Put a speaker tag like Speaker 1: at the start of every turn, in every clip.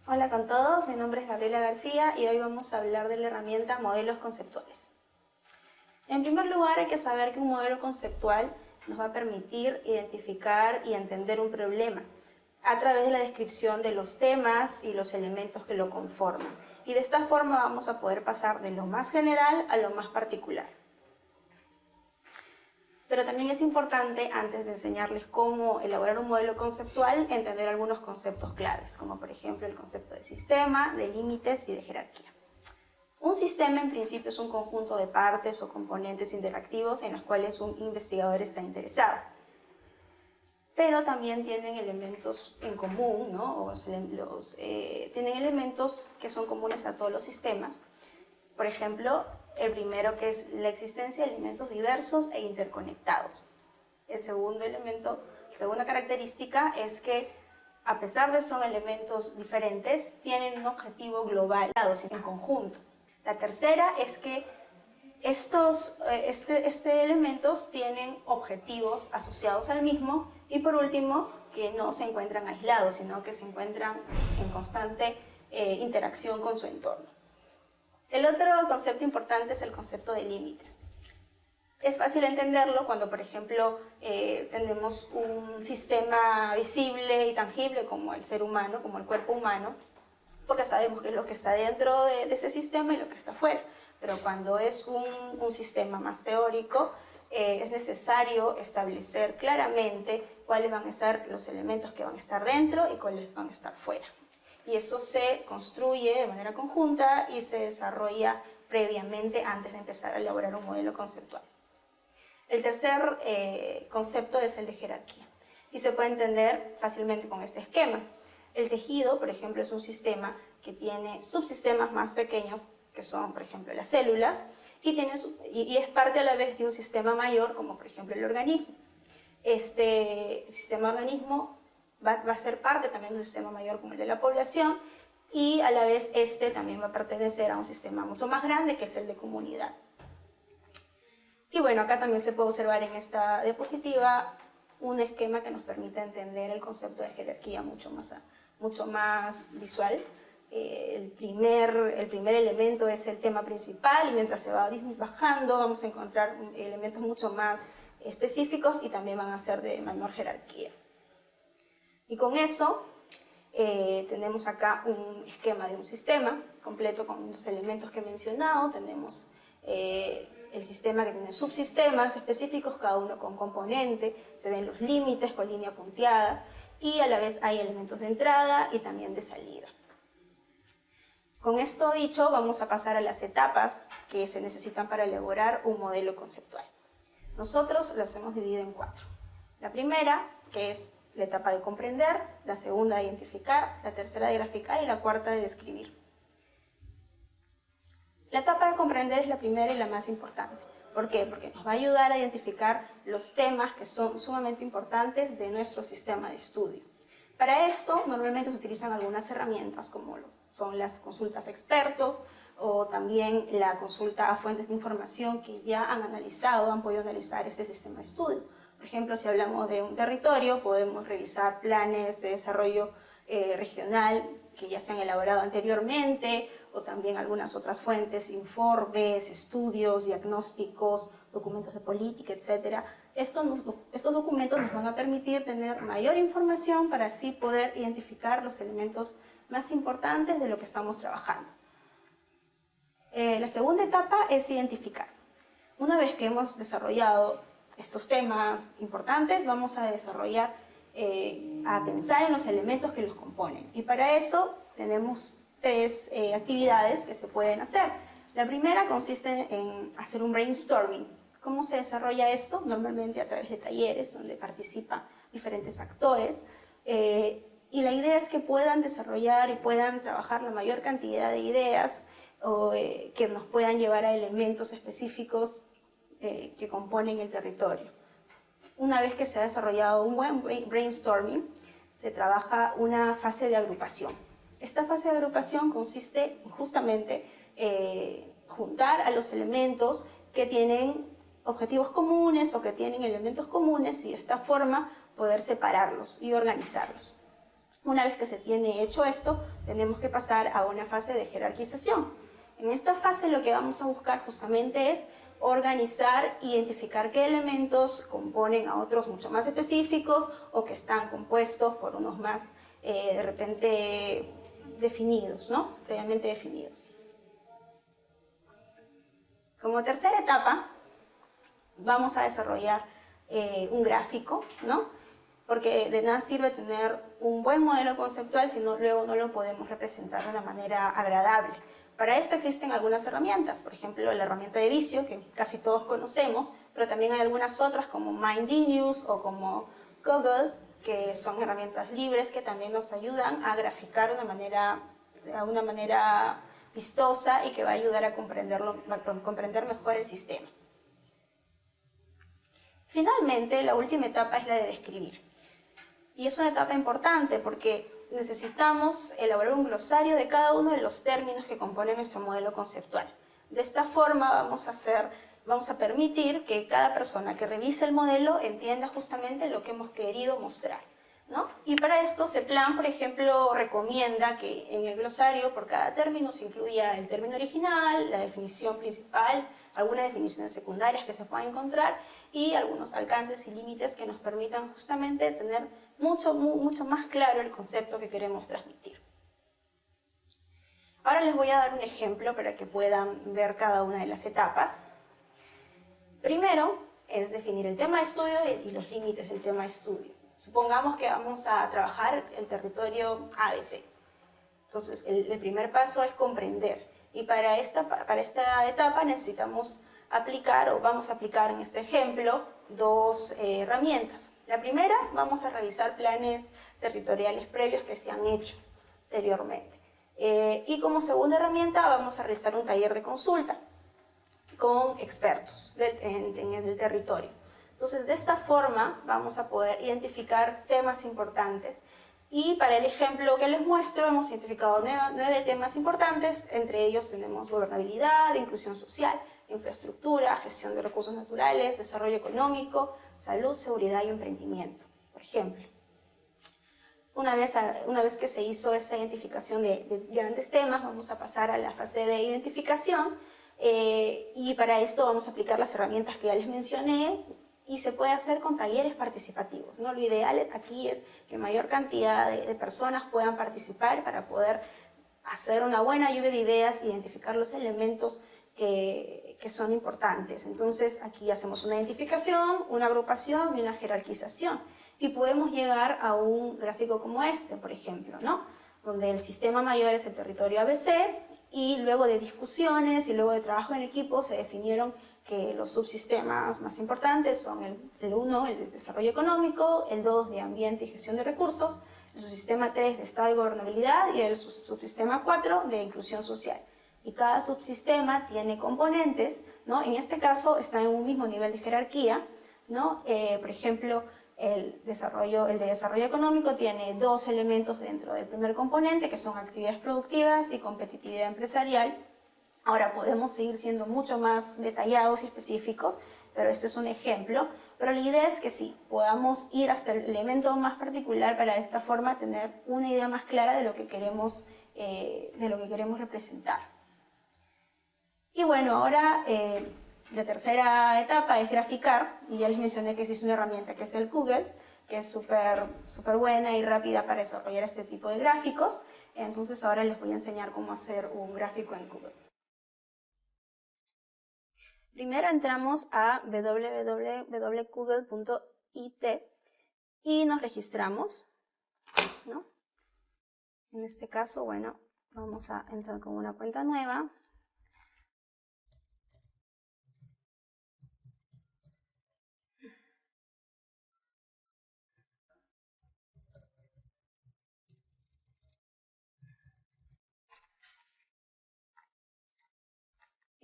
Speaker 1: Hola con todos, mi nombre es Gabriela García y hoy vamos a hablar de la herramienta modelos conceptuales. En primer lugar, hay que saber que un modelo conceptual nos va a permitir identificar y entender un problema a través de la descripción de los temas y los elementos que lo conforman. Y de esta forma vamos a poder pasar de lo más general a lo más particular. Pero también es importante, antes de enseñarles cómo elaborar un modelo conceptual, entender algunos conceptos claves, como por ejemplo el concepto de sistema, de límites y de jerarquía. Un sistema en principio es un conjunto de partes o componentes interactivos en los cuales un investigador está interesado. Pero también tienen elementos en común, ¿no? Tienen elementos que son comunes a todos los sistemas. Por ejemplo, el primero, que es la existencia de elementos diversos e interconectados. La segunda característica es que, a pesar de que son elementos diferentes, tienen un objetivo global en conjunto. La tercera es que estos elementos tienen objetivos asociados al mismo, y por último, que no se encuentran aislados, sino que se encuentran en constante interacción con su entorno. El otro concepto importante es el concepto de límites. Es fácil entenderlo cuando, por ejemplo, tenemos un sistema visible y tangible como el ser humano, como el cuerpo humano, porque sabemos qué es lo que está dentro de ese sistema y lo que está fuera. Pero cuando es un sistema más teórico, es necesario establecer claramente cuáles van a ser los elementos que van a estar dentro y cuáles van a estar fuera. Y eso se construye de manera conjunta y se desarrolla previamente antes de empezar a elaborar un modelo conceptual. El tercer concepto es el de jerarquía y se puede entender fácilmente con este esquema. El tejido, por ejemplo, es un sistema que tiene subsistemas más pequeños, que son, por ejemplo, las células, y es parte a la vez de un sistema mayor, como por ejemplo el organismo. Este sistema organismo va a ser parte también de un sistema mayor como el de la población, y a la vez este también va a pertenecer a un sistema mucho más grande, que es el de comunidad. Y bueno, acá también se puede observar en esta diapositiva un esquema que nos permite entender el concepto de jerarquía mucho más visual. El primer elemento es el tema principal, y mientras se va bajando vamos a encontrar elementos mucho más específicos y también van a ser de menor jerarquía. Y con eso tenemos acá un esquema de un sistema completo con los elementos que he mencionado. Tenemos el sistema que tiene subsistemas específicos, cada uno con componente, se ven los límites con línea punteada, y a la vez hay elementos de entrada y también de salida. Con esto dicho, vamos a pasar a las etapas que se necesitan para elaborar un modelo conceptual. Nosotros las hemos dividido en 4. La primera, que es la etapa de comprender; la segunda, de identificar; la tercera, de graficar; y la cuarta, de describir. La etapa de comprender es la primera y la más importante. ¿Por qué? Porque nos va a ayudar a identificar los temas que son sumamente importantes de nuestro sistema de estudio. Para esto, normalmente se utilizan algunas herramientas, como son las consultas a expertos, o también la consulta a fuentes de información que ya han podido analizar este sistema de estudio. Por ejemplo, si hablamos de un territorio, podemos revisar planes de desarrollo regional que ya se han elaborado anteriormente, o también algunas otras fuentes, informes, estudios, diagnósticos, documentos de política, etc. Estos documentos nos van a permitir tener mayor información para así poder identificar los elementos más importantes de lo que estamos trabajando. La segunda etapa es identificar. Una vez que hemos desarrollado estos temas importantes, vamos a pensar en los elementos que los componen. Y para eso tenemos 3 actividades que se pueden hacer. La primera consiste en hacer un brainstorming. ¿Cómo se desarrolla esto? Normalmente a través de talleres donde participan diferentes actores. Y la idea es que puedan desarrollar y puedan trabajar la mayor cantidad de ideas que nos puedan llevar a elementos específicos que componen el territorio. Una vez que se ha desarrollado un buen brainstorming, se trabaja una fase de agrupación. Esta fase de agrupación consiste justamente en juntar a los elementos que tienen objetivos comunes o que tienen elementos comunes, y de esta forma poder separarlos y organizarlos. Una vez que se tiene hecho esto, tenemos que pasar a una fase de jerarquización. En esta fase lo que vamos a buscar justamente es organizar, identificar qué elementos componen a otros mucho más específicos o que están compuestos por unos más de repente definidos, ¿no? Previamente definidos. Como tercera etapa, vamos a desarrollar un gráfico, ¿no? Porque de nada sirve tener un buen modelo conceptual si luego no lo podemos representar de una manera agradable. Para esto existen algunas herramientas, por ejemplo la herramienta de Visio, que casi todos conocemos, pero también hay algunas otras como MindGenius o como Google, que son herramientas libres que también nos ayudan a graficar de una manera vistosa y que va a ayudar a comprender mejor el sistema. Finalmente, la última etapa es la de describir. Y es una etapa importante porque necesitamos elaborar un glosario de cada uno de los términos que componen nuestro modelo conceptual. De esta forma vamos a permitir que cada persona que revise el modelo entienda justamente lo que hemos querido mostrar, ¿no? Y para esto CEPLAN, por ejemplo, recomienda que en el glosario por cada término se incluya el término original, la definición principal, algunas definiciones secundarias que se puedan encontrar y algunos alcances y límites que nos permitan justamente tener mucho más claro el concepto que queremos transmitir. Ahora les voy a dar un ejemplo para que puedan ver cada una de las etapas. Primero es definir el tema de estudio y los límites del tema de estudio. Supongamos que vamos a trabajar el territorio ABC. Entonces, el primer paso es comprender. Y para esta etapa necesitamos aplicar, o vamos a aplicar en este ejemplo, dos herramientas. La primera, vamos a revisar planes territoriales previos que se han hecho anteriormente. Y como segunda herramienta, vamos a realizar un taller de consulta con expertos en el territorio. Entonces, de esta forma vamos a poder identificar temas importantes. Y para el ejemplo que les muestro, hemos identificado 9 temas importantes. Entre ellos tenemos gobernabilidad, inclusión social, infraestructura, gestión de recursos naturales, desarrollo económico, salud, seguridad y emprendimiento, por ejemplo. Una vez que se hizo esa identificación de grandes temas, vamos a pasar a la fase de identificación y para esto vamos a aplicar las herramientas que ya les mencioné y se puede hacer con talleres participativos, ¿no? Lo ideal aquí es que mayor cantidad de personas puedan participar para poder hacer una buena lluvia de ideas, identificar los elementos que son importantes. Entonces aquí hacemos una identificación, una agrupación y una jerarquización. Y podemos llegar a un gráfico como este, por ejemplo, ¿no? Donde el sistema mayor es el territorio ABC y luego de discusiones y luego de trabajo en equipo se definieron que los subsistemas más importantes son el 1, el de desarrollo económico, el 2 de ambiente y gestión de recursos, el subsistema 3 de estado y gobernabilidad y el subsistema 4 de inclusión social. Y cada subsistema tiene componentes, ¿no? En este caso están en un mismo nivel de jerarquía, ¿no? Por ejemplo, el de desarrollo económico tiene 2 elementos dentro del primer componente, que son actividades productivas y competitividad empresarial. Ahora podemos seguir siendo mucho más detallados y específicos, pero este es un ejemplo. Pero la idea es que sí, podamos ir hasta el elemento más particular para de esta forma tener una idea más clara de lo que queremos representar. Y bueno, ahora la tercera etapa es graficar, y ya les mencioné que existe una herramienta que es el Google, que es súper buena y rápida para desarrollar este tipo de gráficos. Entonces ahora les voy a enseñar cómo hacer un gráfico en Google. Primero entramos a www.google.it y nos registramos, ¿no? En este caso, bueno, vamos a entrar con una cuenta nueva.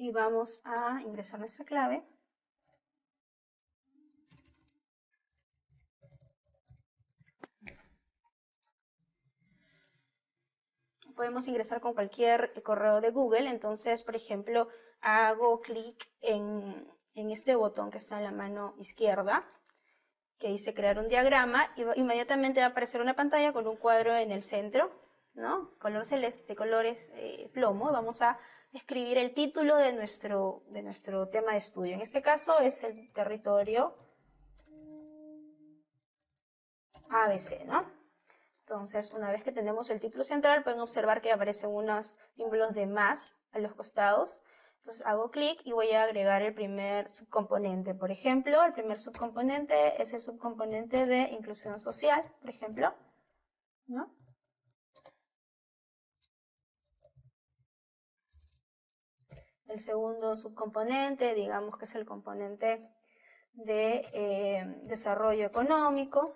Speaker 1: Y vamos a ingresar nuestra clave. Podemos ingresar con cualquier correo de Google, entonces, por ejemplo, hago clic en este botón que está en la mano izquierda que dice crear un diagrama, y inmediatamente va a aparecer una pantalla con un cuadro en el centro, ¿no? Color celeste, colores plomo, y vamos a escribir el título de nuestro tema de estudio. En este caso es el territorio ABC, ¿no? Entonces, una vez que tenemos el título central, pueden observar que aparecen unos símbolos de más a los costados. Entonces hago clic y voy a agregar el primer subcomponente. Por ejemplo, el primer subcomponente es el subcomponente de inclusión social, por ejemplo, ¿no? El segundo subcomponente, digamos que es el componente de desarrollo económico.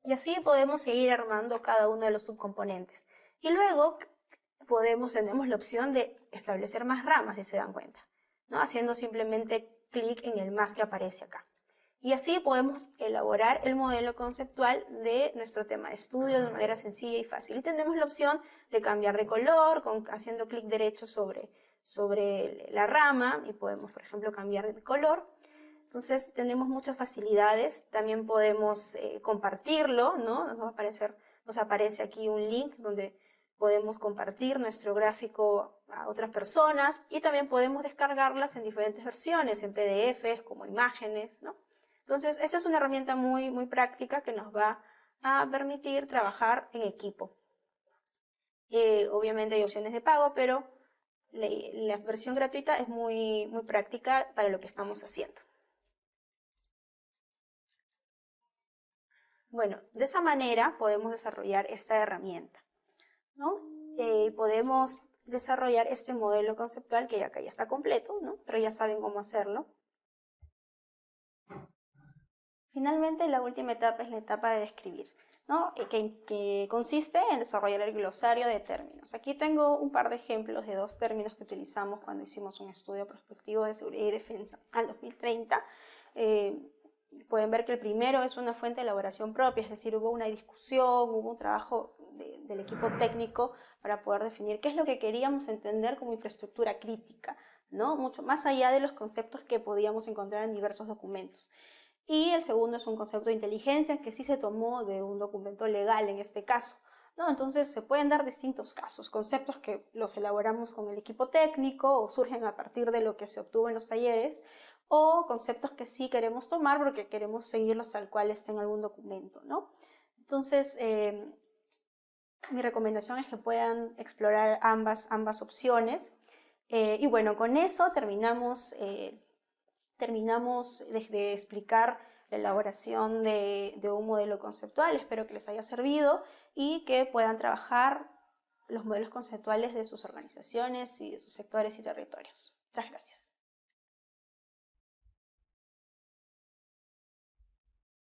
Speaker 1: Y así podemos seguir armando cada uno de los subcomponentes. Y luego tenemos la opción de establecer más ramas, si se dan cuenta, ¿no? Haciendo simplemente clic en el más que aparece acá. Y así podemos elaborar el modelo conceptual de nuestro tema de estudio de manera sencilla y fácil. Y tenemos la opción de cambiar de color, haciendo clic derecho sobre la rama, y podemos, por ejemplo, cambiar de color. Entonces tenemos muchas facilidades. También podemos compartirlo, ¿no? Nos aparece aquí un link donde podemos compartir nuestro gráfico a otras personas, y también podemos descargarlas en diferentes versiones, en PDFs, como imágenes, ¿no? Entonces, esa es una herramienta muy, muy práctica que nos va a permitir trabajar en equipo. Obviamente hay opciones de pago, pero la versión gratuita es muy, muy práctica para lo que estamos haciendo. Bueno, de esa manera podemos desarrollar esta herramienta, ¿no? Podemos desarrollar este modelo conceptual que acá ya está completo, ¿no? Pero ya saben cómo hacerlo. Finalmente, la última etapa es la etapa de describir, ¿no? Que consiste en desarrollar el glosario de términos. Aquí tengo un par de ejemplos de dos términos que utilizamos cuando hicimos un estudio prospectivo de seguridad y defensa al 2030. Pueden ver que el primero es una fuente de elaboración propia, es decir, hubo una discusión, hubo un trabajo del equipo técnico para poder definir qué es lo que queríamos entender como infraestructura crítica, ¿no? Mucho más allá de los conceptos que podíamos encontrar en diversos documentos. Y el segundo es un concepto de inteligencia que sí se tomó de un documento legal en este caso, ¿no? Entonces se pueden dar distintos casos, conceptos que los elaboramos con el equipo técnico o surgen a partir de lo que se obtuvo en los talleres, o conceptos que sí queremos tomar porque queremos seguirlos tal cual esté en algún documento, ¿no? Entonces, mi recomendación es que puedan explorar ambas opciones. Y bueno, con eso terminamos de explicar la elaboración de un modelo conceptual. Espero que les haya servido y que puedan trabajar los modelos conceptuales de sus organizaciones y de sus sectores y territorios. Muchas gracias.